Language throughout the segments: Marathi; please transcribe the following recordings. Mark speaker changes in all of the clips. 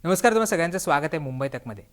Speaker 1: नमस्कार, तुम्हा सगळ्यांचं स्वागत आहे मुंबई तकमध्ये।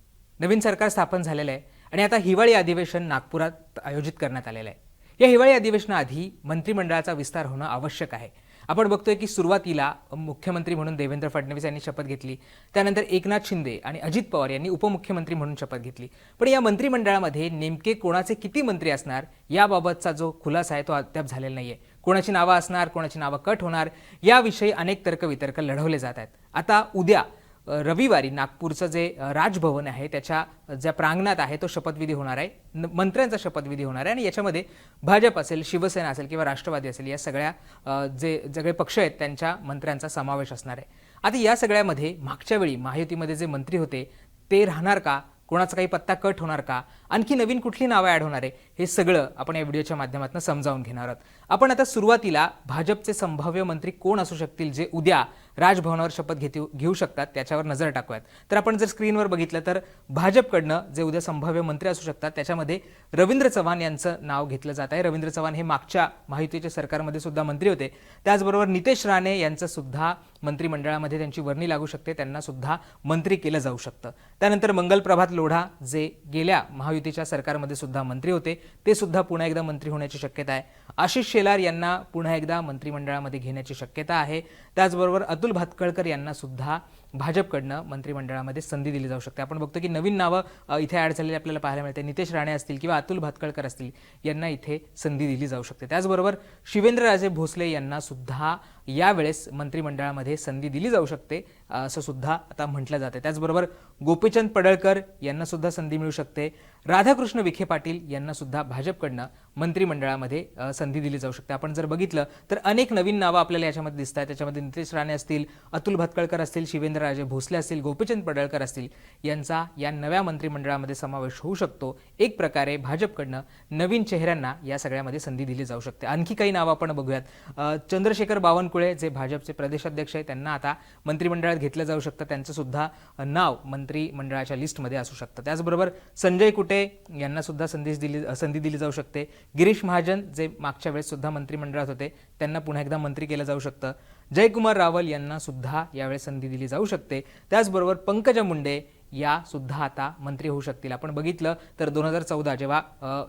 Speaker 1: नवीन सरकार स्थापन झालेलं आहे आणि आता हिवाळी अधिवेशन नागपुरात आयोजित करण्यात आलेलं आहे। या हिवाळी अधिवेशनाआधी मंत्रिमंडळाचा विस्तार होणं आवश्यक आहे। आपण बघतोय की सुरुवातीला मुख्यमंत्री म्हणून देवेंद्र फडणवीस यांनी शपथ घेतली, त्यानंतर एकनाथ शिंदे आणि अजित पवार यांनी उपमुख्यमंत्री म्हणून शपथ घेतली। पण या मंत्रिमंडळामध्ये नेमके कोणाचे किती मंत्री असणार याबाबतचा जो खुलासा आहे तो अद्याप झालेला नाहीये। कोणाची नावं असणार, कोणाची नावं कट होणार याविषयी अनेक तर्कवितर्क लढवले जात आहेत। आता उद्या रविवारी नागपूरचं जे राजभवन आहे त्याच्या ज्या प्रांगणात आहे तो शपथविधी होणार आहे, मंत्र्यांचा शपथविधी होणार आहे आणि याच्यामध्ये भाजप असेल, शिवसेना असेल किंवा राष्ट्रवादी असेल या सगळ्या जे सगळे पक्ष आहेत त्यांच्या मंत्र्यांचा समावेश असणार आहे। आता या सगळ्यामध्ये मागच्या वेळी महायुतीमध्ये जे मंत्री होते ते राहणार का, कोणाचा काही पत्ता कट होणार का, आणखी नवीन कुठली नावं ॲड होणार आहे हे सगळं आपण या व्हिडिओच्या माध्यमातून समजावून घेणार आहोत। आपण आता सुरुवातीला भाजपचे संभाव्य मंत्री कोण असू शकतील जे उद्या राजभवनावर शपथ घेऊ शकतात त्याच्यावर नजर टाकूयात। तर आपण जर स्क्रीनवर बघितलं तर भाजपकडनं जे उद्या संभाव्य मंत्री असू शकतात त्याच्यामध्ये रवींद्र चव्हाण यांचं नाव घेतलं जात आहे। रवींद्र चव्हाण हे मागच्या महायुतीच्या सरकारमध्ये सुद्धा मंत्री होते। त्याचबरोबर नितेश राणे यांचं सुद्धा मंत्रिमंडळामध्ये त्यांची वर्णी लागू शकते, त्यांना सुद्धा मंत्री केलं जाऊ शकतं। त्यानंतर मंगल प्रभात लोढा जे गेल्या महायुतीच्या सरकारमध्ये सुद्धा मंत्री होते ते सुद्धा पुन्हा एकदा मंत्री होण्याची शक्यता आहे। आशिष शेलार यांना पुन्हा एकदा मंत्रिमंडळामध्ये घेण्याची शक्यता आहे। त्याचबरोबर अतुल भातखळकर यांना सुद्धा भाजपकडनं मंत्रिमंडळामध्ये संधी दिली जाऊ शकते। आपण बघतो की नवीन नावं इथे ॲड झालेली आपल्याला पाहायला मिळते। नितेश राणे असतील किंवा अतुल भातखळकर असतील यांना इथे संधी दिली जाऊ शकते। त्याचबरोबर शिवेंद्रराजे भोसले यांना सुद्धा यावेळेस मंत्रिमंडळामध्ये संधी दिली जाऊ शकते असं सुद्धा आता म्हटलं जाते। त्याचबरोबर गोपीचंद पडळकर यांना सुद्धा संधी मिळू शकते। राधाकृष्ण विखे पाटील यांना सुद्धा भाजपकडनं मंत्रिमंडळामध्ये संधी दिली जाऊ शकते। आपण जर बघितलं तर अनेक नवीन नावं आपल्याला याच्यामध्ये दिसत आहेत। त्याच्यामध्ये नितेश राणे असतील, अतुल भातखळकर असतील, शिवेंद्रराजे भोसले असतील, गोपीचंद पडळकर असतील यांचा या नव्या मंत्रिमंडळामध्ये समावेश होऊ शकतो। एक प्रकारे भाजपकडनं नवीन चेहऱ्यांना या सगळ्यामध्ये संधी दिली जाऊ शकते। आणखी काही नावं आपण बघूयात। चंद्रशेखर बावनकुळे जे भाजपचे प्रदेशाध्यक्ष आहेत त्यांना आता मंत्रिमंडळात घेतलं जाऊ शकतं, त्यांचं सुद्धा नाव मंत्रिमंडळाच्या लिस्टमध्ये असू शकतं। त्याचबरोबर संजय कुटे यांना सुद्धा संधी दिली जाऊ शकते। गिरीश महाजन जे मागच्या वेळेस सुद्धा मंत्रिमंडळात होते त्यांना पुन्हा एकदा मंत्री केलं जाऊ शकतं। जयकुमार रावल यांना सुद्धा यावेळेस संधी दिली जाऊ शकते। त्याचबरोबर पंकजा मुंडे या सुद्धा आता मंत्री होऊ शकतील। आपण बघितलं तर 2014 जेव्हा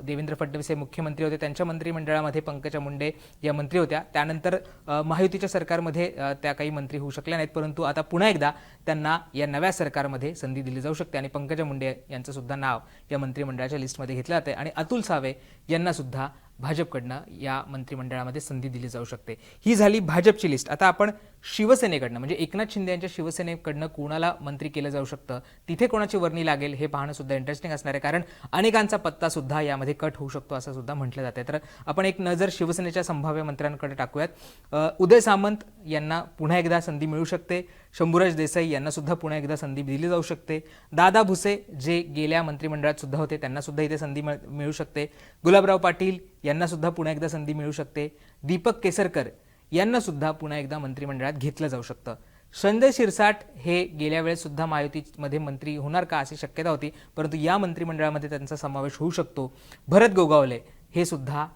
Speaker 1: देवेंद्र फडणवीस हे मुख्यमंत्री होते त्यांच्या मंत्रिमंडळामध्ये पंकजा मुंडे या मंत्री होत्या। त्यानंतर महायुतीच्या सरकारमध्ये त्या काही मंत्री होऊ शकल्या नाहीत, परंतु आता पुन्हा एकदा त्यांना या नव्या सरकारमध्ये संधी दिली जाऊ शकते आणि पंकजा मुंडे यांचं सुद्धा नाव या मंत्रिमंडळाच्या लिस्टमध्ये घेतलं जाते आणि अतुल सावे यांना सुद्धा भाजपकडनं या मंत्रिमंडळामध्ये संधी दिली जाऊ शकते। ही झाली भाजपची लिस्ट। आता आपण शिवसेनेकडनं म्हणजे एकनाथ शिंदे यांच्या शिवसेनेकडनं कोणाला मंत्री केलं जाऊ शकतं, तिथे कोणाची वर्णी लागेल हे पाहणं सुद्धा इंटरेस्टिंग असणार आहे, कारण अनेकांचा पत्ता सुद्धा यामध्ये कट होऊ शकतो असं सुद्धा म्हटलं जाते। तर आपण एक नजर शिवसेनेच्या संभाव्य मंत्र्यांकडे टाकूयात। उदय सामंत यांना पुन्हा एकदा संधी मिळू शकते। शंभूराज देसाई यांना सुद्धा पुन्हा एकदा संधी दिली जाऊ शकते। दादा भुसे जे गेल्या मंत्रिमंडळात सुद्धा होते त्यांना सुद्धा इथे संधी मिळू शकते। गुलाबराव पाटील यांना सुद्धा पुन्हा एकदा संधी मिळू शकते। दीपक केसरकर यांना सुद्धा पुन्हा एकदा मंत्रिमंडळात घेतलं जाऊ शकतं। संजय शिरसाट हे गेल्या वेळेस सुद्धा महायुतीमध्ये मंत्री होणार का अशी शक्यता होती, परंतु या मंत्रिमंडळामध्ये त्यांचा समावेश होऊ शकतो। भरत गोगावले हे सुद्धा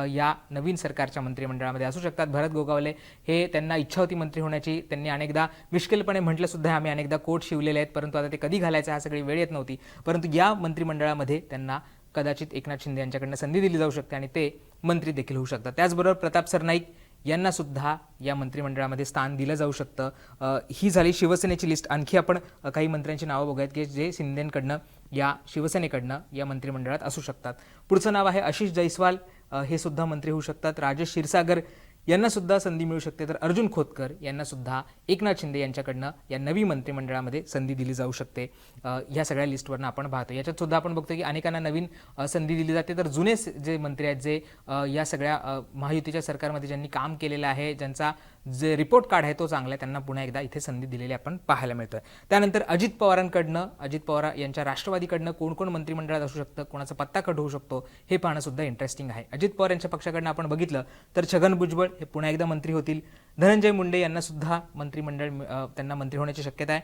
Speaker 1: या नवीन सरकारच्या मंत्रिमंडळामध्ये असू शकतात। भरत गोगावले हे त्यांना इच्छा होती मंत्री होण्याची, त्यांनी अनेकदा मिश्किलपणे म्हटलं सुद्धा आम्ही अनेकदा कोट शिवलेले आहेत, परंतु आता ते कधी घालायचं हा सगळी वेळ येत नव्हती, परंतु या मंत्रिमंडळामध्ये त्यांना कदाचित एकनाथ शिंदे यांच्याकडनं संधी दिली जाऊ शकते आणि ते मंत्री देखील होऊ शकतात। त्याचबरोबर प्रताप सरनाईक यांना सुद्धा या मंत्रिमंडळामध्ये स्थान दिलं जाऊ शकतं। ही झाली शिवसेनेची लिस्ट। आणखी आपण काही मंत्र्यांची नावं बघूयात की जे शिंदेकडनं या शिवसेनेकडनं या मंत्रिमंडळात असू शकतात। पुढचं नाव आहे आशिष जयस्वाल, हे सुद्धा मंत्री होऊ शकतात। राजेश क्षीरसागर यांना सुद्धा संधी मिळू शकते। तर अर्जुन खोतकर यांना सुद्धा एकनाथ शिंदे यांच्याकडनं या नवी मंत्रिमंडळामध्ये संधी दिली जाऊ शकते। या सगळ्या लिस्टवरनं आपण पाहतो। याच्यात सुद्धा आपण बघतो की अनेकांना नवीन संधी दिली जाते। तर जुने जे मंत्री आहेत जे या सगळ्या महायुतीच्या सरकारमध्ये ज्यांनी काम केलेलं आहे, ज्यांचा जे रिपोर्ट कार्ड आहे तो चांगला आहे, त्यांना पुन्हा एकदा इथे संधी दिलेली आपण पाहायला मिळतोय। त्यानंतर अजित पवार यांच्या राष्ट्रवादीकडनं कोण कोण मंत्रिमंडळात असू शकतं, कोणाचा पत्ता कट होऊ शकतो हे पाहणं सुद्धा इंटरेस्टिंग आहे। अजित पवार यांच्या पक्षाकडनं आपण बघितलं तर छगन भुजबळ हे पुन्हा एकदा मंत्री होतील। धनंजय मुंडे यांना सुद्धा मंत्रिमंडळ त्यांना मंत्री होण्याची शक्यता आहे।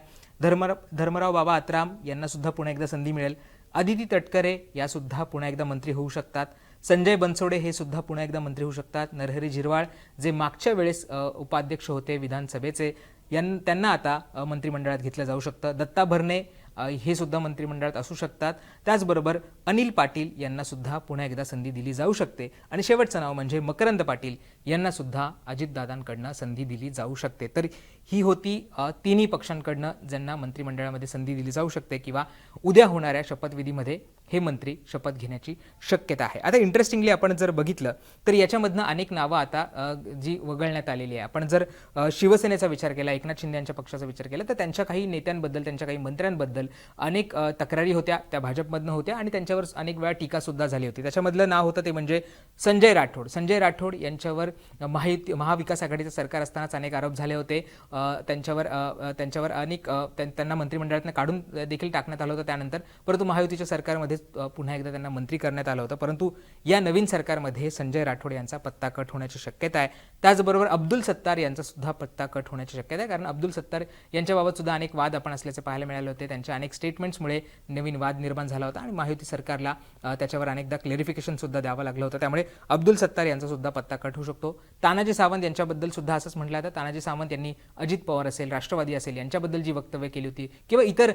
Speaker 1: धर्मराव बाबा आत्राम यांना सुद्धा पुन्हा एकदा संधी मिळेल। अदिती तटकरे या सुद्धा पुन्हा एकदा मंत्री होऊ शकतात। संजय बनसोडे हे सुद्धा पुन्हा एकदा मंत्री होऊ शकतात। नरहरी झिरवाळ जे मागच्या वेळेस उपाध्यक्ष होते विधानसभेचे त्यांना आता मंत्रिमंडळात घेतलं जाऊ शकतं. दत्ता भरणे हे सुद्धा मंत्रिमंडळात असू शकतात. त्याचबरोबर अनिल पाटील यांना सुद्धा पुन्हा एकदा संधी दिली जाऊ शकते. आणि शेवटचं नाव म्हणजे मकरंद पाटील यांना सुद्धा अजितदादांकडनं संधी दिली जाऊ शकते. तर ही होती तिन्ही पक्षांकडनं ज्यांना मंत्रिमंडळामध्ये संधी दिली जाऊ शकते किंवा उद्या होणाऱ्या शपथविधीमध्ये हे मंत्री शपथ घेण्याची शक्यता आहे. आता इंटरेस्टिंगली आपण जर बघितलं तर याच्यामधनं अनेक नावं आता जी वगळण्यात आलेली आहे. आपण जर शिवसेनेचा विचार केला, एकनाथ शिंदे यांच्या पक्षाचा विचार केला, तर त्यांच्या काही नेत्यांबद्दल, त्यांच्या काही मंत्र्यांबद्दल अनेक तक्रारी होत्या, त्या भाजपमधनं होत्या आणि त्यांच्यावर अनेक वेळा टीका सुद्धा झाली होती. त्याच्यामधलं नाव होतं ते म्हणजे संजय राठोड. संजय राठोड यांच्यावर महाविकास आघाडीचं सरकार असतानाच अनेक आरोप झाले होते. त्यांच्यावर अनेक त्यांना मंत्रिमंडळातून काढून देखील टाकण्यात आलं होतं त्यानंतर, परंतु महायुतीच्या सरकारमध्ये पुन्हा एकदा त्यांना मंत्री करण्यात आलं होतं. परंतु या नवीन सरकारमध्ये संजय राठोड यांचा पत्ता कट होण्याची शक्यता आहे. त्याचबरोबर अब्दुल सत्तार यांचा सुद्धा पत्ता कट होण्याची शक्यता आहे, कारण अब्दुल सत्तार यांच्याबाबत सुद्धा अनेक वाद आपण असल्याचे पाहायला मिळाले होते. त्यांच्या अनेक स्टेटमेंट्समुळे नवीन वाद निर्माण झाला होता आणि महायुती सरकारला त्याच्यावर अनेकदा क्लेरिफिकेशन सुद्धा द्यावं लागलं होतं. त्यामुळे अब्दुल सत्तार यांचा सुद्धा पत्ता कट होऊ शकतो. तानाजी सावंत यांच्याबद्दल सुद्धा असंच म्हटलं जातं. तानाजी सावंत यांनी अजित पवार असेल, राष्ट्रवादी असेल यांच्याबद्दल जी वक्तव्य केली होती किंवा इतर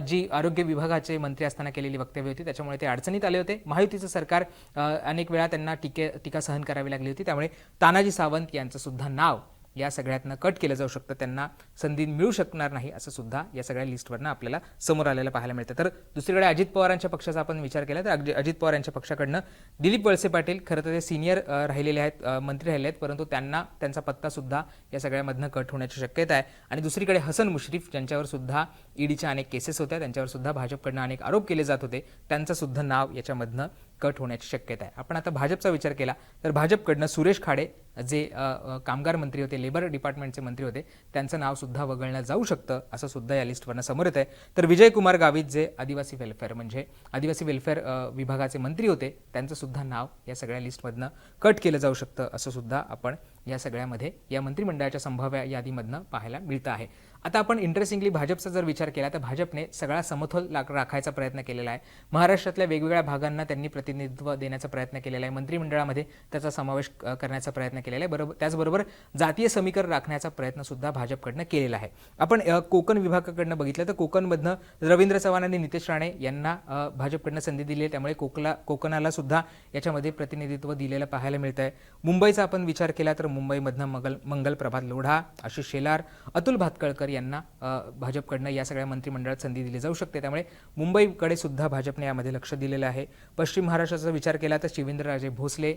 Speaker 1: जी आरोग्य विभागाचे मंत्री असताना केलेली वक्तव्य होती त्याच्यामुळे ते अडचणीत आले होते. महायुतीचं सरकार अनेक वेळा त्यांना टीका सहन करावी लागली होती. त्यामुळे तानाजी सावंत यांचं सुद्धा नाव या सगळ्यातनं कट केलं जाऊ शकतं. त्यांना संधी मिळू शकणार नाही असं सुद्धा या सगळ्या लिस्टवरनं आपल्याला समोर आलेलं पाहायला मिळतं. तर दुसरीकडे अजित पवारांच्या पक्षाचा आपण विचार केला तर अजित पवार यांच्या पक्षाकडनं दिलीप वळसे पाटील खरं तर ते सिनियर राहिलेले आहेत, मंत्री राहिले आहेत, परंतु त्यांचा पत्ता सुद्धा या सगळ्यामधनं कट होण्याची शक्यता आहे. आणि दुसरीकडे हसन मुश्रीफ ज्यांच्यावर सुद्धा ईडीच्या अनेक केसेस होत्या, त्यांच्यावर सुद्धा भाजपकडनं अनेक आरोप केले जात होते, त्यांचं सुद्धा नाव याच्यामधनं कट होण्याची शक्यता आहे. आपण आता भाजपचा विचार केला तर भाजपकडनं सुरेश खाडे जे कामगार मंत्री होते, लेबर डिपार्टमेंटचे मंत्री होते, त्यांचं नाव सुद्धा वगळण्यात जाऊ शकतं असं सुद्धा या लिस्टवरनं समोर येत आहे. तर विजयकुमार गावित जे आदिवासी वेलफेअर विभागाचे मंत्री होते, त्यांचं सुद्धा नाव या सगळ्या लिस्टमधनं कट केलं जाऊ शकतं असं सुद्धा आपण या सगळ्यामध्ये या मंत्रिमंडळाच्या संभाव्य यादीमधनं पाहायला मिळतं आहे. आता आपण इंटरेस्टिंगली भाजपचा जर विचार केला तर भाजपने सगळा समतोल राखायचा प्रयत्न केलेला आहे. महाराष्ट्रातल्या वेगवेगळ्या भागांना त्यांनी प्रतिनिधित्व देण्याचा प्रयत्न केलेला आहे, मंत्रिमंडळामध्ये त्याचा समावेश करण्याचा प्रयत्न केलेला आहे. त्याचबरोबर जातीय समीकरण राखण्याचा प्रयत्न सुद्धा भाजपकडनं केलेला आहे. आपण कोकण विभागाकडनं बघितलं तर कोकणमधनं रवींद्र चव्हाण आणि नितेश राणे यांना भाजपकडनं संधी दिली आहे, त्यामुळे कोकणाला सुद्धा याच्यामध्ये प्रतिनिधित्व दिलेलं पाहायला मिळतं आहे. मुंबईचा आपण विचार केला तर मुंबईमधनं मंगल प्रभात लोढा, आशिष शेलार, अतुल भातखळकर यांना भाजपकडनं या सगळ्या मंत्रिमंडळात संधी दिली जाऊ शकते. त्यामुळे मुंबईकडे सुद्धा भाजपने यामध्ये लक्ष दिलेलं आहे. पश्चिम महाराष्ट्राचा विचार केला तर शिवेंद्रराजे भोसले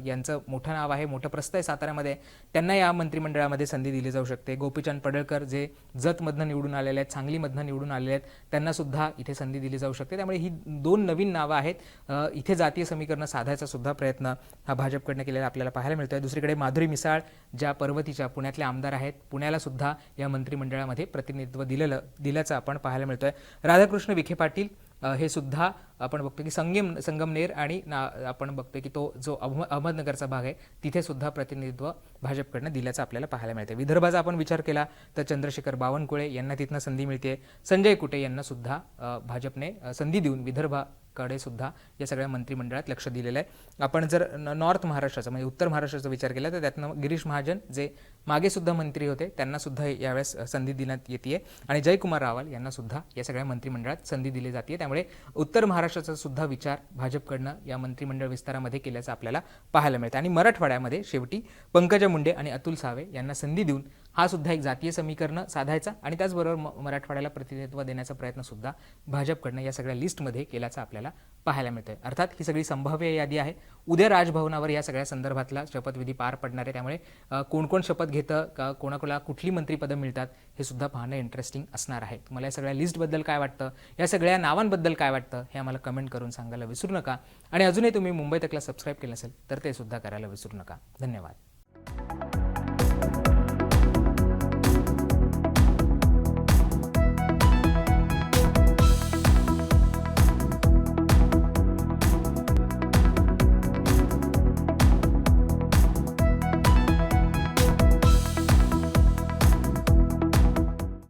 Speaker 1: यांचं मोठं नाव आहे, मोठं प्रस्थ आहे साताऱ्यामध्ये, त्यांना या मंत्रिमंडळामध्ये संधी दिली जाऊ शकते. गोपीचंद पडळकर जे जतमधनं निवडून आलेले आहेत, सांगलीमधनं निवडून आलेले आहेत, त्यांना सुद्धा इथे संधी दिली जाऊ शकते. त्यामुळे ही दोन नवीन नावं आहेत. इथे जातीय समीकरण साधायचा सुद्धा प्रयत्न हा भाजपकडनं केलेला आपल्याला पाहायला मिळतोय. दुसरीकडे माधुरी मिसाळ ज्या पर्वतीच्या पुण्यातल्या आमदार आहेत, पुण्याला सुद्धा या मंत्रिमंडळामध्ये प्रतिनिधित्व दिल्याचं आपण पाहायला मिळतोय. राधाकृष्ण विखे पाटील हे सुद्धा आपण बघतो की संगमनेर आणि आपण बघतोय की तो जो अहमदनगरचा भाग आहे तिथे सुद्धा प्रतिनिधित्व भाजपकडनं दिल्याचं आपल्याला पाहायला मिळते. विदर्भाचा आपण विचार केला तर चंद्रशेखर बावनकुळे यांना तिथनं संधी मिळते. संजय कुटे यांना सुद्धा भाजपने संधी देऊन विदर्भाकडे सुद्धा या सगळ्या मंत्रिमंडळात लक्ष दिलेलं आहे. आपण जर नॉर्थ महाराष्ट्राचा म्हणजे उत्तर महाराष्ट्राचा विचार केला तर त्यातनं गिरीश महाजन जे मागे सुद्धा मंत्री होते त्यांना सुद्धा यावेळेस संधी देण्यात येते आणि जयकुमार रावल यांना सुद्धा या सगळ्या मंत्रिमंडळात संधी दिली जाते. त्यामुळे उत्तर महाराष्ट्राचा सुद्धा विचार भाजपकडनं या मंत्रिमंडळ विस्तारामध्ये केल्याचं आपल्याला पाहायला मिळतं. आणि मराठवाड्यामध्ये शेवटी पंकजा मुंडे आणि अतुल सावे यांना संधी देऊन हा सुद्धा एक जातीय समीकरण साधायचा आणि त्याचबरोबर मराठवाड्याला प्रतिनिधित्व देण्याचा प्रयत्न सुद्धा भाजपकडनं या सगळ्या लिस्टमध्ये केल्याचं आपल्याला पाहायला मिळतंय. अर्थात ही सगळी संभाव्य यादी आहे. उद्या राजभवनावर या सगळ्या संदर्भातला शपथविधी पार पडणार आहे. त्यामुळे कोण कोण शपथ घेतं, कोणाकोणाला कुठली मंत्रिपदं मिळतात हे सुद्धा पाहणं इंटरेस्टिंग असणार आहे. तुम्हाला या सगळ्या लिस्टबद्दल काय वाटतं, या सगळ्या नावांबद्दल काय वाटतं हे आम्हाला कमेंट करून सांगायला विसरू नका. आणि अजूनही तुम्ही मुंबई तकला सबस्क्राईब केलं नसेल तर ते सुद्धा करायला विसरू नका. धन्यवाद.